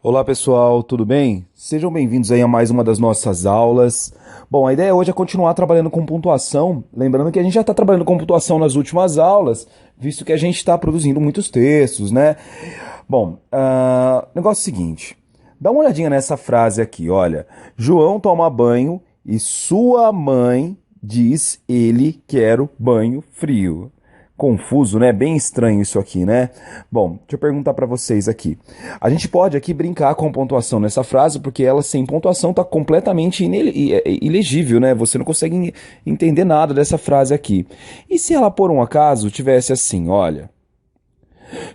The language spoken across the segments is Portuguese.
Olá pessoal, tudo bem? Sejam bem-vindos aí a mais uma das nossas aulas. Bom, a ideia hoje é continuar trabalhando com pontuação, lembrando que a gente já está trabalhando com pontuação nas últimas aulas, visto que a gente está produzindo muitos textos, né? Bom, negócio é o seguinte, dá uma olhadinha nessa frase aqui, olha. João toma banho e sua mãe diz ele quero banho frio. Confuso, né? Bem estranho isso aqui, né? Bom, deixa eu perguntar para vocês aqui. A gente pode aqui brincar com pontuação nessa frase, porque ela sem pontuação está completamente ilegível, né? Você não consegue entender nada dessa frase aqui. E se ela, por um acaso, tivesse assim, olha...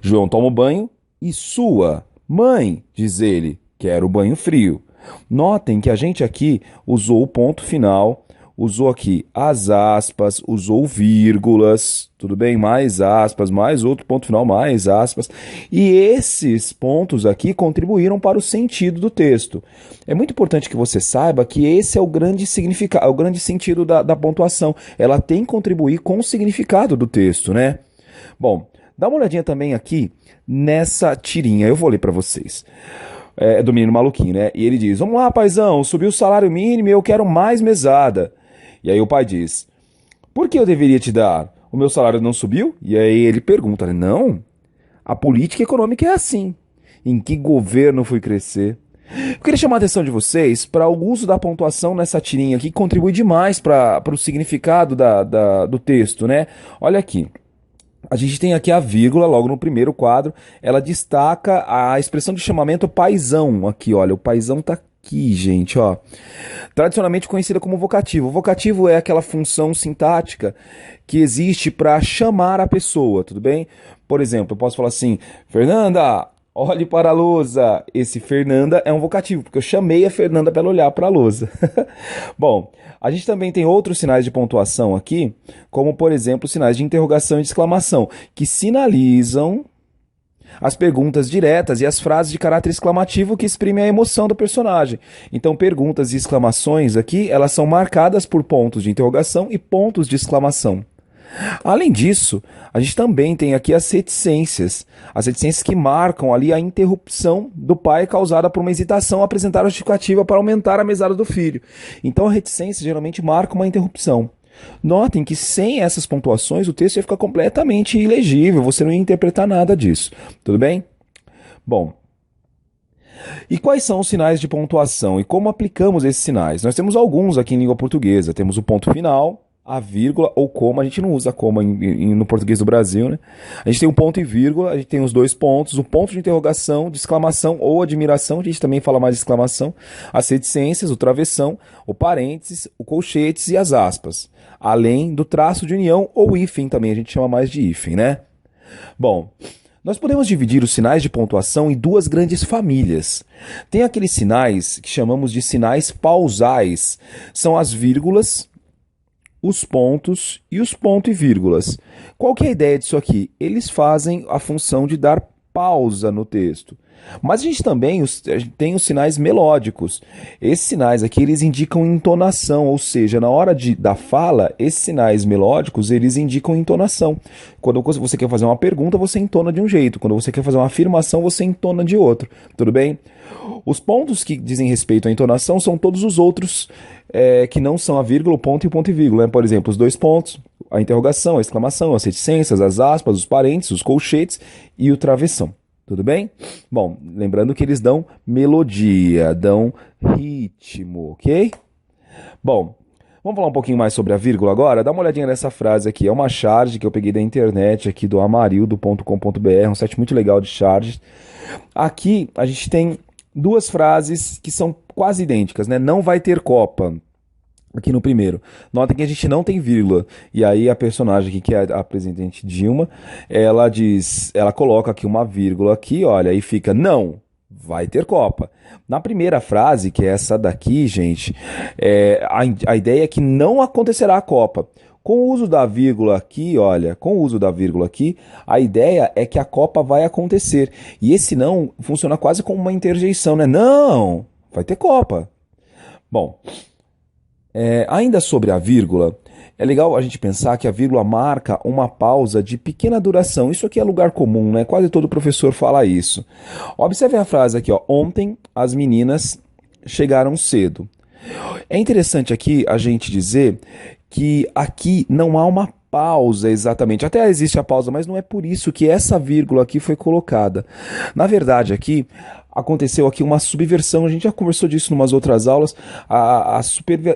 João toma o banho e sua mãe, diz ele, quero banho frio. Notem que a gente aqui usou o ponto final, usou aqui as aspas, usou vírgulas, tudo bem? Mais aspas, mais outro ponto final, mais aspas. E esses pontos aqui contribuíram para o sentido do texto. É muito importante que você saiba que esse é o grande significado, o grande sentido da pontuação. Ela tem que contribuir com o significado do texto, né? Bom, dá uma olhadinha também aqui nessa tirinha, eu vou ler para vocês. É do menino maluquinho, né? E ele diz, vamos lá, paizão, subiu o salário mínimo e eu quero mais mesada. E aí o pai diz, por que eu deveria te dar? O meu salário não subiu? E aí ele pergunta, não, a política econômica é assim. Em que governo fui crescer? Eu queria chamar a atenção de vocês para o uso da pontuação nessa tirinha aqui, que contribui demais para o significado do texto, né? Olha aqui. A gente tem aqui a vírgula, logo no primeiro quadro, ela destaca a expressão de chamamento paizão. Aqui, olha, o paizão tá aqui, gente, ó. Tradicionalmente conhecida como vocativo. O vocativo é aquela função sintática que existe para chamar a pessoa, tudo bem? Por exemplo, eu posso falar assim, Fernanda, olhe para a lousa. Esse Fernanda é um vocativo, porque eu chamei a Fernanda para ela olhar para a lousa. Bom, a gente também tem outros sinais de pontuação aqui, como, por exemplo, sinais de interrogação e de exclamação, que sinalizam as perguntas diretas e as frases de caráter exclamativo que exprimem a emoção do personagem. Então, perguntas e exclamações aqui, elas são marcadas por pontos de interrogação e pontos de exclamação. Além disso, a gente também tem aqui as reticências que marcam ali a interrupção do pai causada por uma hesitação a apresentar a justificativa para aumentar a mesada do filho. Então a reticência geralmente marca uma interrupção. Notem que sem essas pontuações o texto ia ficar completamente ilegível, você não ia interpretar nada disso. Tudo bem? Bom, e quais são os sinais de pontuação e como aplicamos esses sinais? Nós temos alguns aqui em língua portuguesa. Temos o ponto final, a vírgula ou coma. A gente não usa coma no português do Brasil, né? A gente tem um ponto e vírgula, a gente tem os dois pontos, o ponto de interrogação, de exclamação ou admiração, a gente também fala mais de exclamação, as reticências, o travessão, o parênteses, o colchetes e as aspas. Além do traço de união ou hífen também, a gente chama mais de hífen, né? Bom, nós podemos dividir os sinais de pontuação em duas grandes famílias. Tem aqueles sinais que chamamos de sinais pausais. São as vírgulas, os pontos e os pontos e vírgulas. Qual que é a ideia disso aqui? Eles fazem a função de dar pausa no texto. Mas a gente também tem os sinais melódicos. Esses sinais aqui, eles indicam entonação, ou seja, na hora da fala, esses sinais melódicos, eles indicam entonação. Quando você quer fazer uma pergunta, você entona de um jeito. Quando você quer fazer uma afirmação, você entona de outro. Tudo bem? Os pontos que dizem respeito à entonação são todos os outros que não são a vírgula, o ponto e vírgula. Né? Por exemplo, os dois pontos, a interrogação, a exclamação, as reticências, as aspas, os parênteses, os colchetes e o travessão. Tudo bem? Bom, lembrando que eles dão melodia, dão ritmo, ok? Bom, vamos falar um pouquinho mais sobre a vírgula agora? Dá uma olhadinha nessa frase aqui. É uma charge que eu peguei da internet aqui do amarildo.com.br, um site muito legal de charges. Aqui a gente tem duas frases que são quase idênticas, né? Não vai ter Copa. Aqui no primeiro. Notem que a gente não tem vírgula. E aí a personagem aqui, que é a presidente Dilma, ela coloca aqui uma vírgula aqui, olha, e fica, não, vai ter Copa. Na primeira frase, que é essa daqui, gente, a ideia é que não acontecerá a Copa. Com o uso da vírgula aqui, olha, com o uso da vírgula aqui, a ideia é que a Copa vai acontecer. E esse não funciona quase como uma interjeição, né? Não, vai ter Copa. Bom... ainda sobre a vírgula, É legal a gente pensar que a vírgula marca uma pausa de pequena duração. Isso aqui é lugar comum, né? Quase todo professor fala isso. Observe a frase aqui, ó. Ontem as meninas chegaram cedo. É interessante aqui a gente dizer que aqui não há uma pausa exatamente. Até existe a pausa, mas não é por isso que essa vírgula aqui foi colocada. Na verdade, aqui aconteceu aqui uma subversão. A gente já conversou disso em umas outras aulas.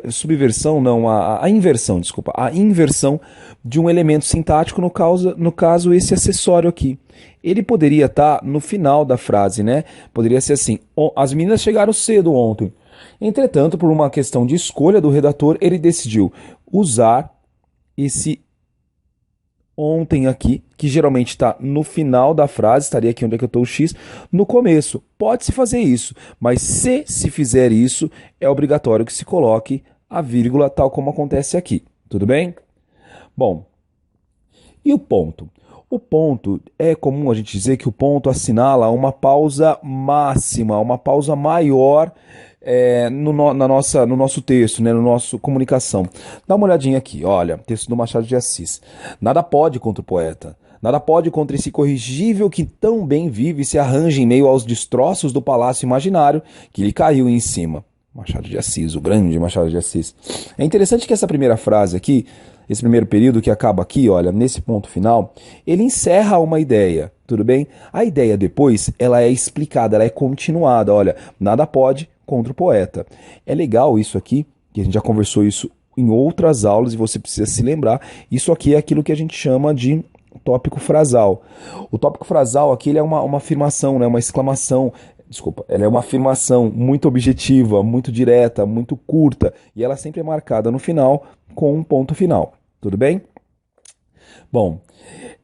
Subversão, não, a inversão, desculpa. A inversão de um elemento sintático, no caso, esse acessório aqui. Ele poderia estar no final da frase, né? Poderia ser assim: as meninas chegaram cedo ontem. Entretanto, por uma questão de escolha do redator, ele decidiu usar esse ontem aqui, que geralmente está no final da frase, estaria aqui onde é que eu estou o X, no começo. Pode-se fazer isso, mas se fizer isso, é obrigatório que se coloque a vírgula, tal como acontece aqui. Tudo bem? Bom, e o ponto? O ponto, é comum a gente dizer que o ponto assinala uma pausa máxima, uma pausa maior no nosso texto, né, no nosso comunicação. Dá uma olhadinha aqui, olha, texto do Machado de Assis. Nada pode contra o poeta, nada pode contra esse corrigível que tão bem vive e se arranja em meio aos destroços do palácio imaginário que lhe caiu em cima. Machado de Assis, o grande Machado de Assis. É interessante que essa primeira frase aqui, esse primeiro período que acaba aqui, olha, nesse ponto final, ele encerra uma ideia, tudo bem? A ideia depois, ela é explicada, ela é continuada, olha, nada pode contra o poeta. É legal isso aqui, que a gente já conversou isso em outras aulas e você precisa se lembrar, isso aqui é aquilo que a gente chama de tópico frasal. O tópico frasal aqui ele é uma afirmação, né, uma exclamação. Desculpa, ela é uma afirmação muito objetiva, muito direta, muito curta, e ela sempre é marcada no final com um ponto final. Tudo bem? Bom,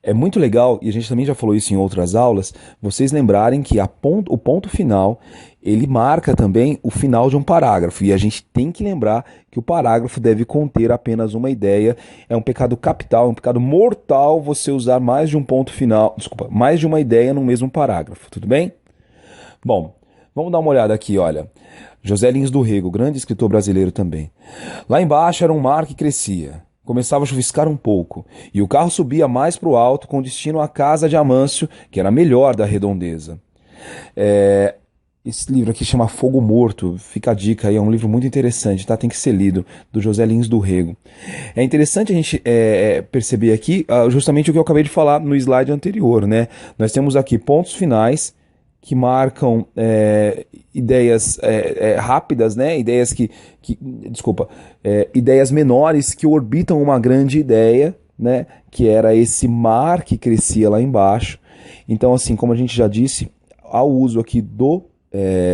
é muito legal, e a gente também já falou isso em outras aulas, vocês lembrarem que o ponto final, ele marca também o final de um parágrafo, e a gente tem que lembrar que o parágrafo deve conter apenas uma ideia. É um pecado capital, é um pecado mortal você usar mais de um ponto final, desculpa, mais de uma ideia no mesmo parágrafo, tudo bem? Bom, vamos dar uma olhada aqui, olha. José Lins do Rego, grande escritor brasileiro também. Lá embaixo era um mar que crescia. Começava a chuviscar um pouco, e o carro subia mais para o alto com destino à casa de Amâncio, que era a melhor da redondeza. Esse livro aqui chama Fogo Morto, fica a dica aí, é um livro muito interessante, tá? Tem que ser lido, do José Lins do Rego. É interessante a gente perceber aqui justamente o que eu acabei de falar no slide anterior, né? Nós temos aqui pontos finais, que marcam ideias rápidas, né? Ideias menores que orbitam uma grande ideia, né? Que era esse mar que crescia lá embaixo. Então, assim, como a gente já disse, há o uso aqui do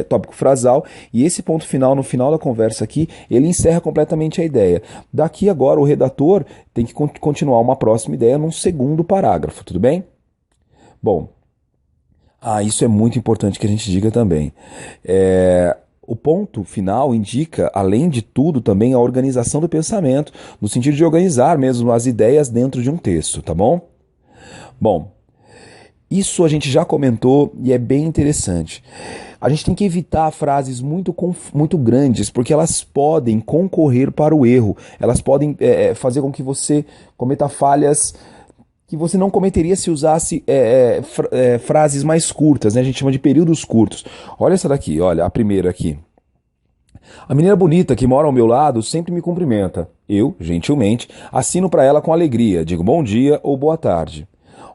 tópico frasal, e esse ponto final, no final da conversa aqui, ele encerra completamente a ideia. Daqui agora o redator tem que continuar uma próxima ideia num segundo parágrafo, tudo bem? Bom, isso é muito importante que a gente diga também. O ponto final indica, além de tudo, também a organização do pensamento, no sentido de organizar mesmo as ideias dentro de um texto, tá bom? Bom, isso a gente já comentou e é bem interessante. A gente tem que evitar frases muito grandes, porque elas podem concorrer para o erro, elas podem fazer com que você cometa falhas que você não cometeria se usasse frases mais curtas, né? A gente chama de períodos curtos. Olha essa daqui, olha, a primeira aqui. A menina bonita que mora ao meu lado sempre me cumprimenta. Eu, gentilmente, assino para ela com alegria, digo bom dia ou boa tarde.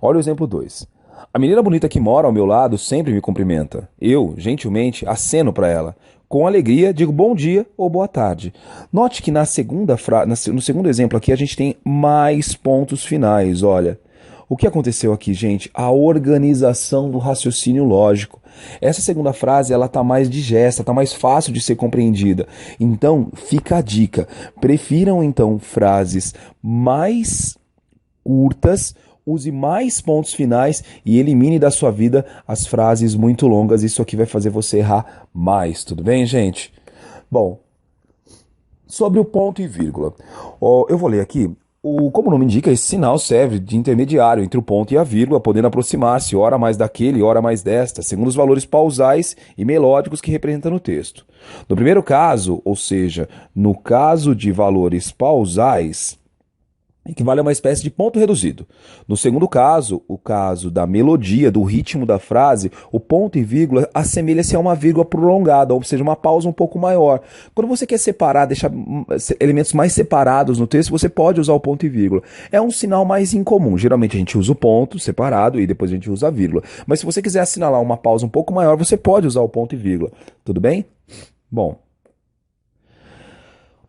Olha o exemplo 2. A menina bonita que mora ao meu lado sempre me cumprimenta. Eu, gentilmente, aceno para ela. Com alegria, digo bom dia ou boa tarde. Note que no segundo exemplo aqui a gente tem mais pontos finais, olha. O que aconteceu aqui, gente? A organização do raciocínio lógico. Essa segunda frase, ela tá mais digesta, tá mais fácil de ser compreendida. Então, fica a dica. Prefiram, então, frases mais curtas, use mais pontos finais e elimine da sua vida as frases muito longas. Isso aqui vai fazer você errar mais, tudo bem, gente? Bom, sobre o ponto e vírgula. Eu vou ler aqui. Como o nome indica, esse sinal serve de intermediário entre o ponto e a vírgula, podendo aproximar-se ora mais daquele, ora mais desta, segundo os valores pausais e melódicos que representa no texto. No primeiro caso, ou seja, no caso de valores pausais, equivale a uma espécie de ponto reduzido. No segundo caso, o caso da melodia, do ritmo da frase, o ponto e vírgula assemelha-se a uma vírgula prolongada, ou seja, uma pausa um pouco maior. Quando você quer separar, deixar elementos mais separados no texto, você pode usar o ponto e vírgula. É um sinal mais incomum. Geralmente a gente usa o ponto separado e depois a gente usa a vírgula. Mas se você quiser assinalar uma pausa um pouco maior, você pode usar o ponto e vírgula. Tudo bem? Bom.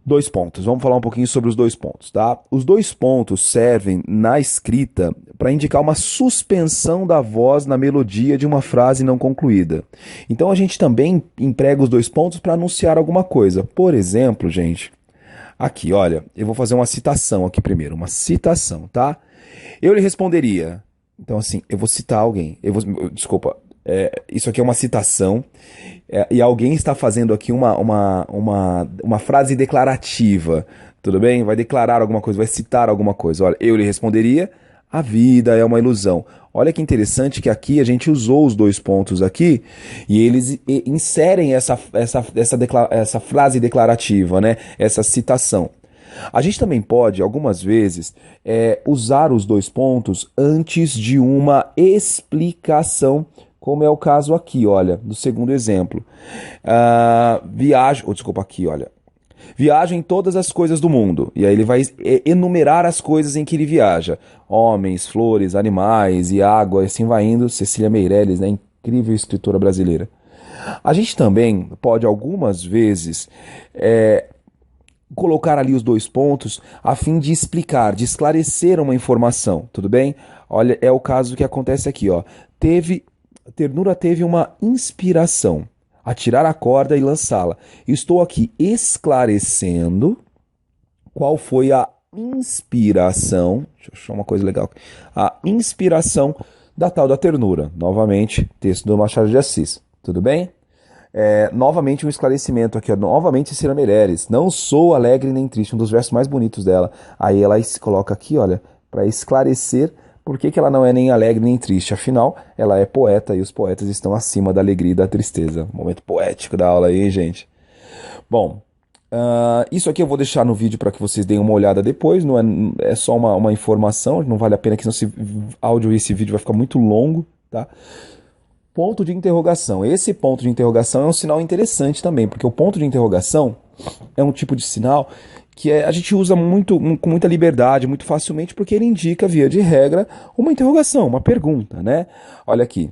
Dois pontos. Vamos falar um pouquinho sobre os dois pontos, tá? Os dois pontos servem na escrita para indicar uma suspensão da voz na melodia de uma frase não concluída. Então a gente também emprega os dois pontos para anunciar alguma coisa. Por exemplo, gente, aqui, olha, eu vou fazer uma citação aqui primeiro, uma citação, tá? Eu lhe responderia. Então assim, eu vou citar alguém. Desculpa, isso aqui é uma citação, e alguém está fazendo aqui uma frase declarativa, tudo bem? Vai declarar alguma coisa, vai citar alguma coisa. Olha, eu lhe responderia, a vida é uma ilusão. Olha que interessante que aqui a gente usou os dois pontos aqui e eles inserem essa frase declarativa, né? Essa citação. A gente também pode, algumas vezes, usar os dois pontos antes de uma explicação, como é o caso aqui, olha, do segundo exemplo. Desculpa, aqui, olha. Viaja em todas as coisas do mundo. E aí ele vai enumerar as coisas em que ele viaja. Homens, flores, animais e água, e assim vai indo. Cecília Meirelles, né? Incrível escritora brasileira. A gente também pode, algumas vezes, colocar ali os dois pontos a fim de explicar, de esclarecer uma informação, tudo bem? Olha, é o caso que acontece aqui, ó. Ternura teve uma inspiração a tirar a corda e lançá-la. Estou aqui esclarecendo qual foi a inspiração. Deixa eu achar uma coisa legal. A inspiração da tal da ternura. Novamente, texto do Machado de Assis. Tudo bem? Novamente um esclarecimento aqui, ó. Novamente Cecília Meirelles. Não sou alegre nem triste, um dos versos mais bonitos dela. Aí ela se coloca aqui, olha, para esclarecer por que ela não é nem alegre nem triste. Afinal, ela é poeta e os poetas estão acima da alegria e da tristeza. Momento poético da aula aí, hein, gente? Bom, isso aqui eu vou deixar no vídeo para que vocês deem uma olhada depois. Não é só uma informação, não vale a pena que senão esse áudio e esse vídeo vai ficar muito longo, tá? Ponto de interrogação. Esse ponto de interrogação é um sinal interessante também, porque o ponto de interrogação é um tipo de sinal que a gente usa com muita liberdade, muito facilmente, porque ele indica, via de regra, uma interrogação, uma pergunta, né? Olha aqui.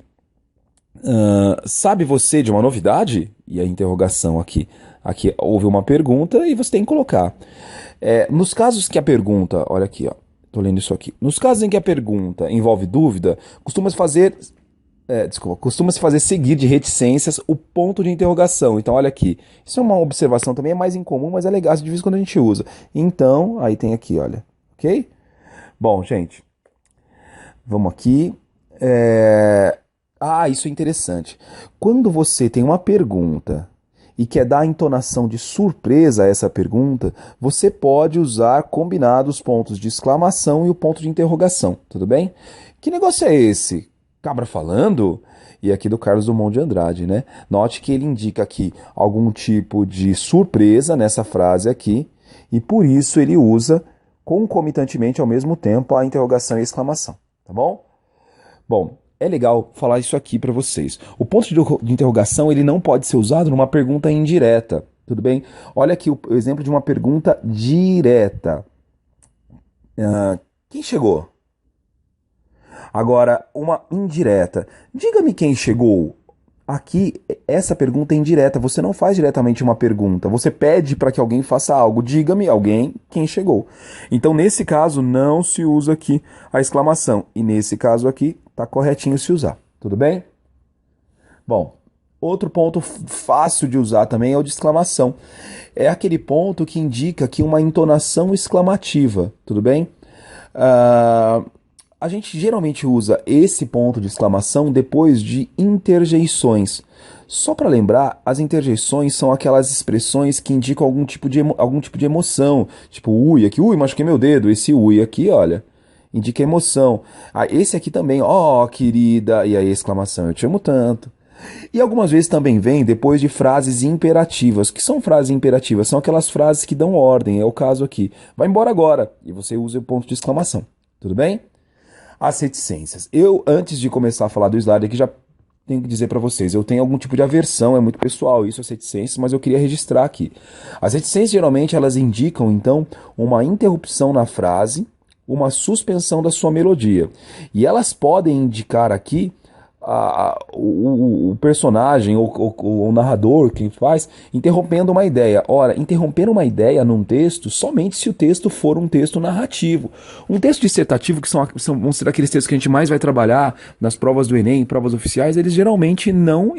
Sabe você de uma novidade? E a interrogação aqui. Aqui houve uma pergunta e você tem que colocar. Nos casos que a pergunta... Olha aqui, ó. Tô lendo isso aqui. Nos casos em que a pergunta envolve dúvida, costuma-se fazer seguir de reticências o ponto de interrogação. Então, olha aqui. Isso é uma observação também, é mais incomum, mas é legal, de vez em quando a gente usa. Então, aí tem aqui, olha. Ok? Bom, gente. Vamos aqui. Isso é interessante. Quando você tem uma pergunta e quer dar a entonação de surpresa a essa pergunta, você pode usar combinado os pontos de exclamação e o ponto de interrogação. Tudo bem? Que negócio é esse? Cabra falando? E aqui do Carlos Drummond de Andrade, né? Note que ele indica aqui algum tipo de surpresa nessa frase aqui, e por isso ele usa concomitantemente ao mesmo tempo a interrogação e a exclamação, tá bom? Bom, é legal falar isso aqui para vocês. O ponto de interrogação ele não pode ser usado numa pergunta indireta, tudo bem? Olha aqui o exemplo de uma pergunta direta. Quem chegou? Agora, uma indireta. Diga-me quem chegou. Aqui, essa pergunta é indireta. Você não faz diretamente uma pergunta. Você pede para que alguém faça algo. Diga-me alguém quem chegou. Então, nesse caso, não se usa aqui a exclamação. E nesse caso aqui, está corretinho se usar. Tudo bem? Bom, outro ponto fácil de usar também é o de exclamação. É aquele ponto que indica aqui uma entonação exclamativa. Tudo bem? A gente geralmente usa esse ponto de exclamação depois de interjeições. Só para lembrar, as interjeições são aquelas expressões que indicam algum tipo de emoção. Tipo, ui, aqui, ui, machuquei meu dedo. Esse ui aqui, olha, indica emoção. Esse aqui também, ó, querida, e aí exclamação, eu te amo tanto. E algumas vezes também vem depois de frases imperativas. O que são frases imperativas? São aquelas frases que dão ordem, é o caso aqui. Vai embora agora. E você usa o ponto de exclamação. Tudo bem? As reticências. Eu, antes de começar a falar do slide aqui, já tenho que dizer para vocês, eu tenho algum tipo de aversão, é muito pessoal isso, as reticências, mas eu queria registrar aqui. As reticências, geralmente, elas indicam, então, uma interrupção na frase, uma suspensão da sua melodia. E elas podem indicar aqui o personagem ou o narrador, quem faz, interrompendo uma ideia. Ora, interromper uma ideia num texto somente se o texto for um texto narrativo. Um texto dissertativo, que vão ser aqueles textos que a gente mais vai trabalhar nas provas do Enem, provas oficiais, eles geralmente não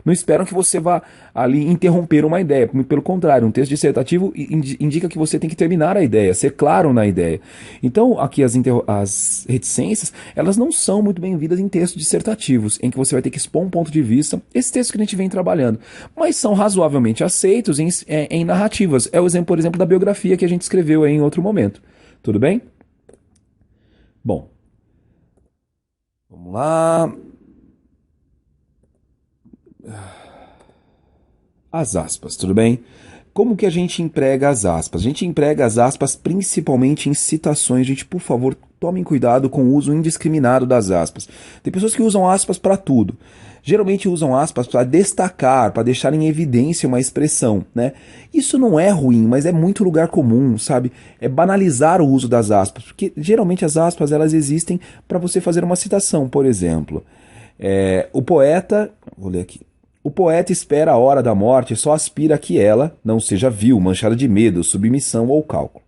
esperam que você vá ali interromper uma ideia. Pelo contrário, um texto dissertativo indica que você tem que terminar a ideia, ser claro na ideia. Então, aqui as reticências, elas não são muito bem-vindas em textos dissertativos, em que você vai ter que expor um ponto de vista, esses textos que a gente vem trabalhando, mas são razoavelmente aceitos em narrativas. É o exemplo, por exemplo, da biografia que a gente escreveu aí em outro momento. Tudo bem? Bom, vamos lá. As aspas, tudo bem? Como que a gente emprega as aspas? A gente emprega as aspas principalmente em citações. Gente, por favor, tomem cuidado com o uso indiscriminado das aspas. Tem pessoas que usam aspas para tudo. Geralmente usam aspas para destacar, para deixar em evidência uma expressão, né? Isso não é ruim, mas é muito lugar comum, sabe? É banalizar o uso das aspas, porque geralmente as aspas elas existem para você fazer uma citação, por exemplo. O poeta, vou ler aqui. O poeta espera a hora da morte e só aspira que ela não seja vil, manchada de medo, submissão ou cálculo.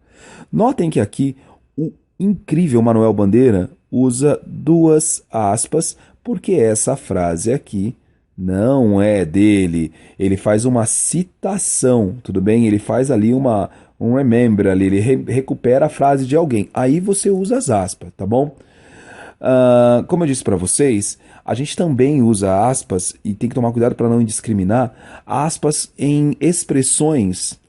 Notem que aqui o incrível Manuel Bandeira usa duas aspas, porque essa frase aqui não é dele. Ele faz uma citação, tudo bem? Ele faz ali um remember ali, ele recupera a frase de alguém. Aí você usa as aspas, tá bom? Como eu disse para vocês, a gente também usa aspas e tem que tomar cuidado para não indiscriminar aspas em expressões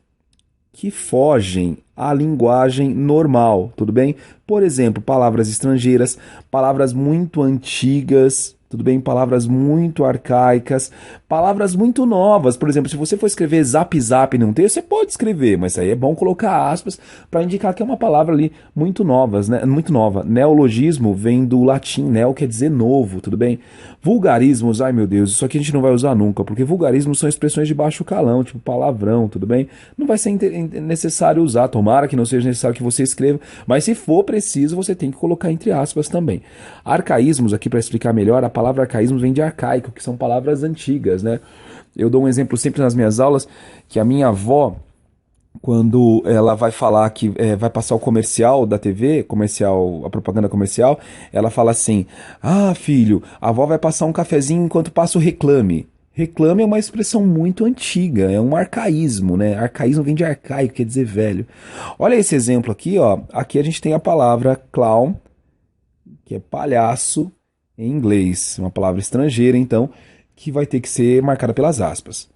que fogem à linguagem normal, tudo bem? Por exemplo, palavras estrangeiras, palavras muito antigas, tudo bem? Palavras muito arcaicas, palavras muito novas. Por exemplo, se você for escrever zap zap num texto, você pode escrever, mas aí é bom colocar aspas para indicar que é uma palavra ali muito nova, né? Muito nova. Neologismo vem do latim, neo quer dizer novo, tudo bem? Vulgarismos, ai meu Deus, isso aqui a gente não vai usar nunca, porque vulgarismos são expressões de baixo calão, tipo palavrão, tudo bem? Não vai ser necessário usar, tomara que não seja necessário que você escreva, mas se for preciso, você tem que colocar entre aspas também. Arcaísmos, aqui para explicar melhor, a palavra arcaísmos vem de arcaico, que são palavras antigas, né? Eu dou um exemplo sempre nas minhas aulas, que a minha avó, quando ela vai falar que vai passar o comercial da TV, a propaganda comercial, ela fala assim: Ah, filho, a avó vai passar um cafezinho enquanto passa o reclame. Reclame é uma expressão muito antiga, é um arcaísmo, né? Arcaísmo vem de arcaico, quer dizer velho. Olha esse exemplo aqui, ó. Aqui a gente tem a palavra clown, que é palhaço em inglês, uma palavra estrangeira, então, que vai ter que ser marcada pelas aspas.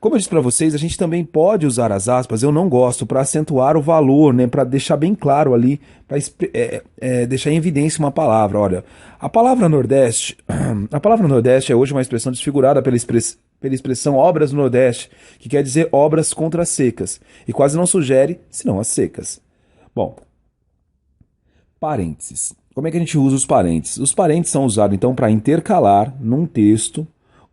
Como eu disse para vocês, a gente também pode usar as aspas, eu não gosto, para acentuar o valor, né, para deixar bem claro ali, para deixar em evidência uma palavra. Olha, a palavra Nordeste, a palavra Nordeste é hoje uma expressão desfigurada pela expressão obras do Nordeste, que quer dizer obras contra as secas, e quase não sugere, senão as secas. Bom, parênteses. Como é que a gente usa os parênteses? Os parênteses são usados, então, para intercalar num texto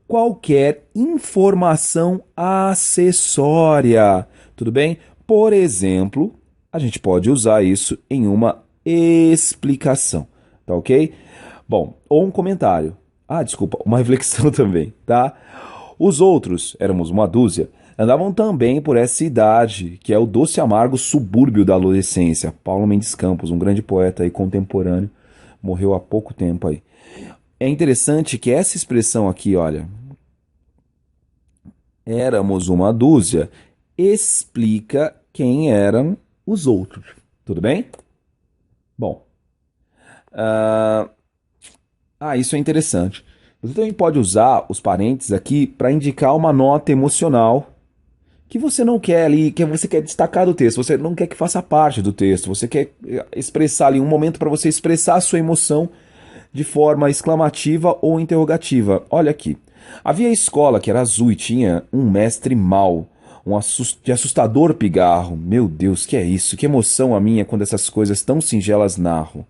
qualquer informação acessória. Tudo bem? Por exemplo, a gente pode usar isso em uma explicação. Tá ok? Bom, ou um comentário. Desculpa, uma reflexão também, tá? Os outros, éramos uma dúzia, andavam também por essa idade, que é o doce amargo subúrbio da adolescência. Paulo Mendes Campos, um grande poeta aí contemporâneo, morreu há pouco tempo aí. É interessante que essa expressão aqui, olha, éramos uma dúzia, explica quem eram os outros. Tudo bem? Bom, isso é interessante. Você também pode usar os parênteses aqui para indicar uma nota emocional que você não quer ali, que você quer destacar do texto, você não quer que faça parte do texto, você quer expressar ali um momento para você expressar a sua emoção de forma exclamativa ou interrogativa. Olha aqui. Havia escola que era azul e tinha um mestre mau, de assustador pigarro. Meu Deus, que é isso? Que emoção a minha quando essas coisas tão singelas narro.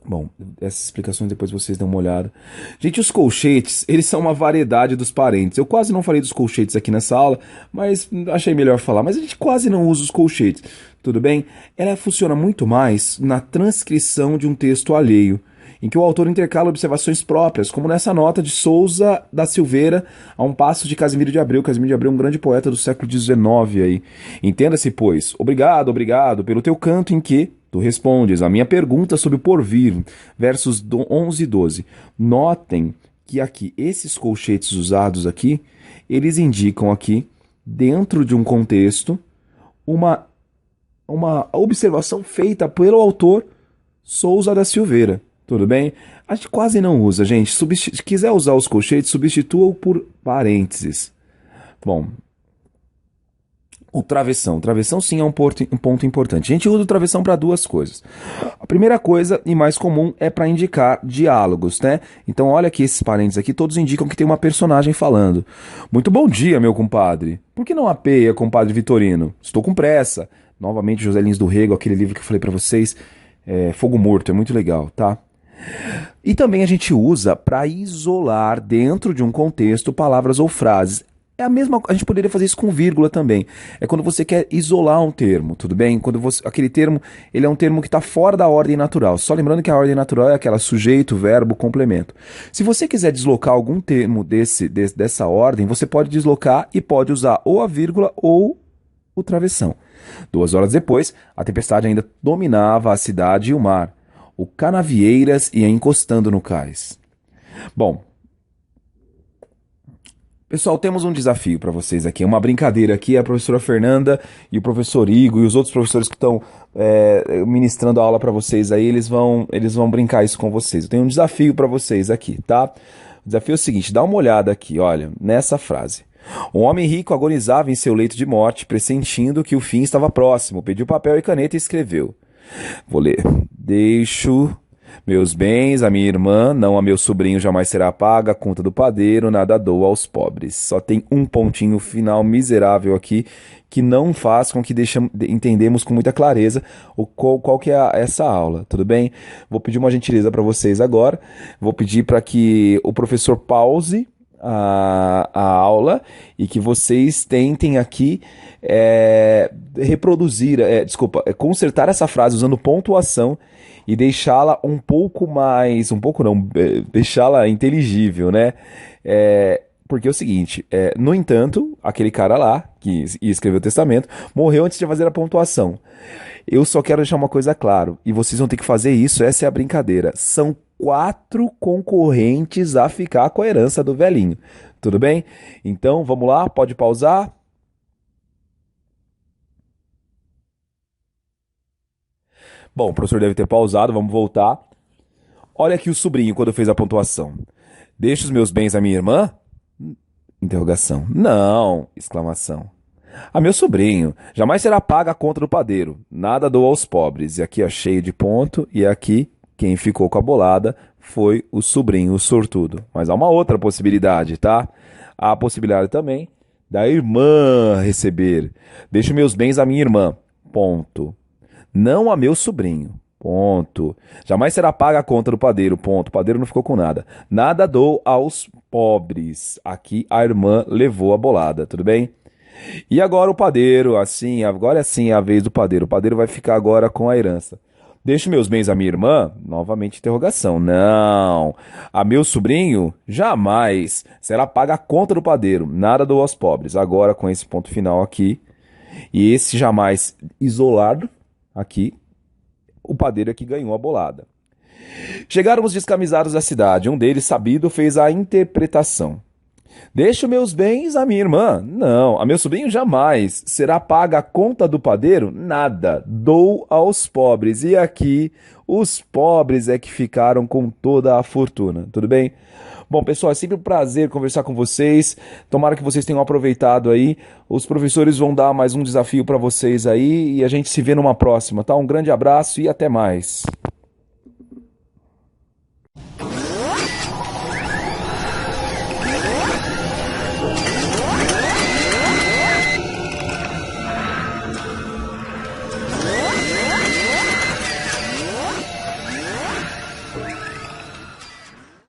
Bom, essas explicações depois vocês dão uma olhada. Gente, os colchetes, eles são uma variedade dos parentes. Eu quase não falei dos colchetes aqui nessa aula, mas achei melhor falar. Mas a gente quase não usa os colchetes, tudo bem? Ela funciona muito mais na transcrição de um texto alheio, em que o autor intercala observações próprias, como nessa nota de Souza da Silveira, a um passo de Casimiro de Abreu. Casimiro de Abreu é um grande poeta do século XIX aí. Entenda-se, pois, obrigado, obrigado, pelo teu canto em que tu respondes a minha pergunta sobre o porvir, versos 11 e 12. Notem que aqui, esses colchetes usados aqui, eles indicam aqui, dentro de um contexto, uma observação feita pelo autor Souza da Silveira. Tudo bem? A gente quase não usa, gente. Se quiser usar os colchetes, substitua-o por parênteses. Bom, o travessão. Travessão sim é um ponto importante. A gente usa o travessão para duas coisas. A primeira coisa, e mais comum, é para indicar diálogos, né? Então olha aqui esses parênteses aqui, todos indicam que tem uma personagem falando. Muito bom dia, meu compadre. Por que não apeia, compadre Vitorino? Estou com pressa. Novamente, José Lins do Rego, aquele livro que eu falei para vocês, Fogo Morto, é muito legal, tá? E também a gente usa para isolar dentro de um contexto palavras ou frases. É a mesma, a gente poderia fazer isso com vírgula também. É quando você quer isolar um termo, tudo bem? Quando aquele termo, ele é um termo que está fora da ordem natural. Só lembrando que a ordem natural é aquela sujeito, verbo, complemento. Se você quiser deslocar algum termo dessa ordem, você pode deslocar e pode usar ou a vírgula ou o travessão. 2 horas depois, a tempestade ainda dominava a cidade e o mar. O Canavieiras ia encostando no cais. Bom, pessoal, temos um desafio para vocês aqui. Uma brincadeira aqui. A professora Fernanda e o professor Igor e os outros professores que estão ministrando a aula para vocês aí, eles vão brincar isso com vocês. Eu tenho um desafio para vocês aqui, tá? O desafio é o seguinte, dá uma olhada aqui, olha, nessa frase. Um homem rico agonizava em seu leito de morte, pressentindo que o fim estava próximo. Pediu papel e caneta e escreveu. Vou ler. Deixo meus bens a minha irmã, não a meu sobrinho jamais será paga, a conta do padeiro, nada dou aos pobres. Só tem um pontinho final miserável aqui, que não faz com que entendemos com muita clareza qual que é essa aula, tudo bem? Vou pedir uma gentileza para vocês agora, vou pedir para que o professor pause a aula e que vocês tentem aqui consertar essa frase usando pontuação e deixá-la deixá-la inteligível, né? Porque é o seguinte, no entanto, aquele cara lá, que escreveu o testamento, morreu antes de fazer a pontuação. Eu só quero deixar uma coisa claro, e vocês vão ter que fazer isso, essa é a brincadeira. São 4 concorrentes a ficar com a herança do velhinho. Tudo bem? Então, vamos lá, pode pausar. Bom, o professor deve ter pausado, vamos voltar. Olha aqui o sobrinho quando fez a pontuação. Deixa os meus bens à minha irmã? Interrogação. Não! Exclamação. A meu sobrinho. Jamais será paga a conta do padeiro. Nada dou aos pobres. E aqui é cheio de ponto. E aqui, quem ficou com a bolada foi o sobrinho, o sortudo. Mas há uma outra possibilidade, tá? Há a possibilidade também da irmã receber. Deixo meus bens à minha irmã. Ponto. Não a meu sobrinho. Ponto. Jamais será paga a conta do padeiro. Ponto. O padeiro não ficou com nada. Nada dou aos pobres. Aqui a irmã levou a bolada, tudo bem? E agora o padeiro, agora sim é a vez do padeiro. O padeiro vai ficar agora com a herança. Deixo meus bens à minha irmã? Novamente interrogação. Não. A meu sobrinho? Jamais. Será paga a conta do padeiro. Nada dou aos pobres. Agora com esse ponto final aqui. E esse jamais isolado aqui. O padeiro aqui ganhou a bolada. Chegaram os descamisados da cidade. Um deles, sabido, fez a interpretação. Deixo meus bens à minha irmã? Não. A meu sobrinho? Jamais. Será paga a conta do padeiro? Nada. Dou aos pobres. E aqui, os pobres é que ficaram com toda a fortuna. Tudo bem? Bom, pessoal, é sempre um prazer conversar com vocês. Tomara que vocês tenham aproveitado aí. Os professores vão dar mais um desafio para vocês aí e a gente se vê numa próxima, tá? Um grande abraço e até mais.